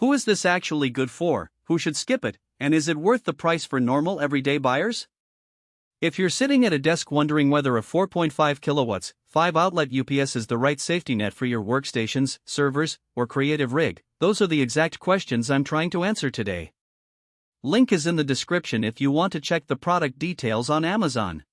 Who is this actually good for, who should skip it, and is it worth the price for normal everyday buyers? If you're sitting at a desk wondering whether a 4.5 kilowatts, 5-outlet UPS is the right safety net for your workstations, servers, or creative rig, those are the exact questions I'm trying to answer today. Link is in the description if you want to check the product details on Amazon.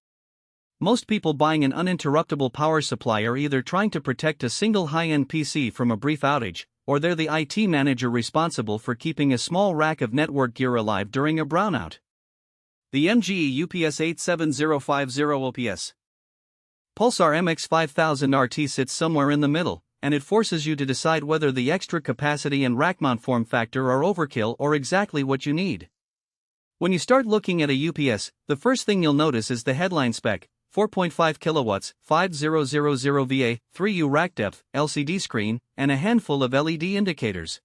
Most people buying an uninterruptible power supply are either trying to protect a single high-end PC from a brief outage, or they're the IT manager responsible for keeping a small rack of network gear alive during a brownout. The MGE UPS 87050 O.P.S. Pulsar MX5000 RT sits somewhere in the middle, and it forces you to decide whether the extra capacity and rack mount form factor are overkill or exactly what you need. When you start looking at a UPS, the first thing you'll notice is the headline spec: 4.5 kilowatts, 5000 VA, 3U rack depth, LCD screen, and a handful of LED indicators.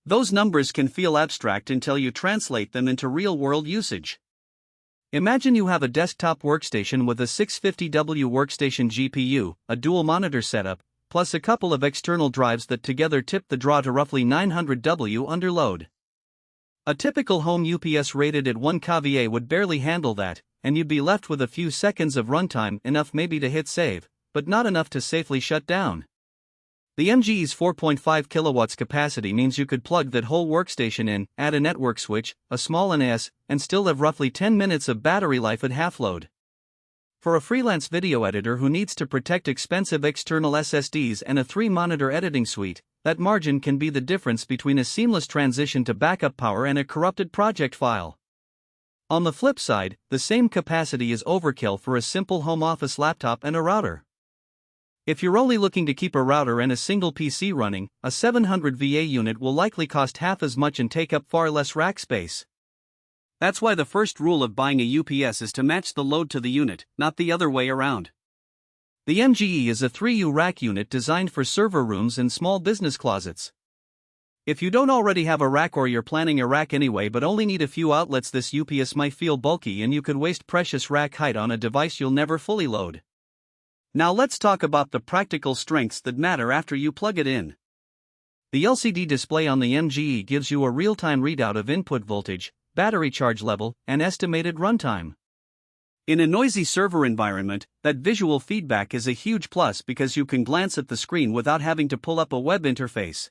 Those numbers can feel abstract until you translate them into real-world usage. Imagine you have a desktop workstation with a 650W workstation GPU, a dual monitor setup, plus a couple of external drives that together tip the draw to roughly 900W under load. A typical home UPS rated at 1 kVA would barely handle that, and you'd be left with a few seconds of runtime, enough maybe to hit save, but not enough to safely shut down. The MGE's 4.5 kilowatts capacity means you could plug that whole workstation in, add a network switch, a small NAS, and still have roughly 10 minutes of battery life at half load. For a freelance video editor who needs to protect expensive external SSDs and a 3-monitor editing suite, that margin can be the difference between a seamless transition to backup power and a corrupted project file. On the flip side, the same capacity is overkill for a simple home office laptop and a router. If you're only looking to keep a router and a single PC running, a 700 VA unit will likely cost half as much and take up far less rack space. That's why the first rule of buying a UPS is to match the load to the unit, not the other way around. The MGE is a 3U rack unit designed for server rooms and small business closets. If you don't already have a rack or you're planning a rack anyway but only need a few outlets, this UPS might feel bulky and you could waste precious rack height on a device you'll never fully load. Now let's talk about the practical strengths that matter after you plug it in. The LCD display on the MGE gives you a real-time readout of input voltage, battery charge level, and estimated runtime. In a noisy server environment, that visual feedback is a huge plus because you can glance at the screen without having to pull up a web interface.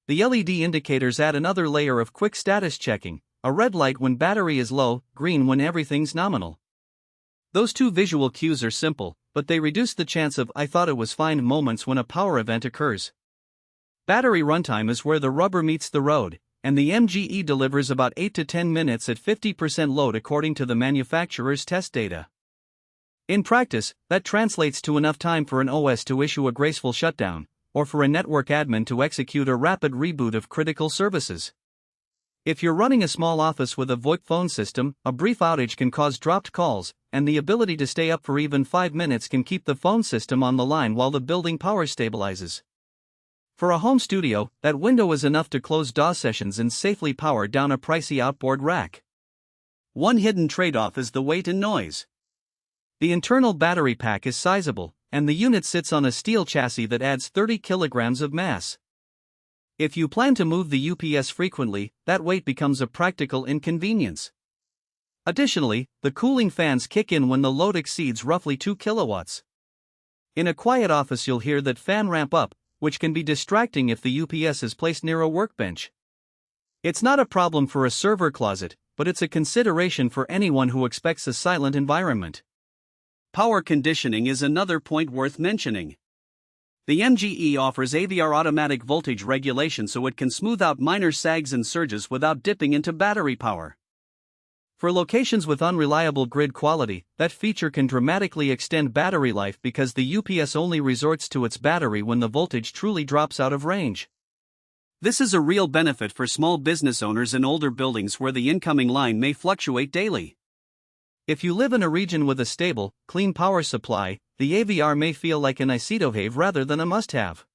The LED indicators add another layer of quick status checking, a red light when battery is low, green when everything's nominal. Those two visual cues are simple, but they reduce the chance of "I thought it was fine" moments when a power event occurs. Battery runtime is where the rubber meets the road, and the MGE delivers about 8 to 10 minutes at 50% load according to the manufacturer's test data. In practice, that translates to enough time for an OS to issue a graceful shutdown, or for a network admin to execute a rapid reboot of critical services. If you're running a small office with a VoIP phone system, a brief outage can cause dropped calls, and the ability to stay up for even 5 minutes can keep the phone system on the line while the building power stabilizes. For a home studio, that window is enough to close DAW sessions and safely power down a pricey outboard rack. One hidden trade-off is the weight and noise. The internal battery pack is sizable, and the unit sits on a steel chassis that adds 30 kilograms of mass. If you plan to move the UPS frequently, that weight becomes a practical inconvenience. Additionally, the cooling fans kick in when the load exceeds roughly 2 kilowatts. In a quiet office you'll hear that fan ramp up, which can be distracting if the UPS is placed near a workbench. It's not a problem for a server closet, but it's a consideration for anyone who expects a silent environment. Power conditioning is another point worth mentioning. The MGE offers AVR automatic voltage regulation so it can smooth out minor sags and surges without dipping into battery power. For locations with unreliable grid quality, that feature can dramatically extend battery life because the UPS only resorts to its battery when the voltage truly drops out of range. This is a real benefit for small business owners in older buildings where the incoming line may fluctuate daily. If you live in a region with a stable, clean power supply, the AVR may feel like a nice-to-have rather than a must-have.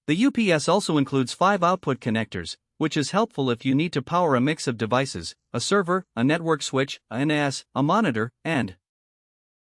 The UPS also includes 5 output connectors, which is helpful if you need to power a mix of devices: a server, a network switch, a NAS, a monitor, and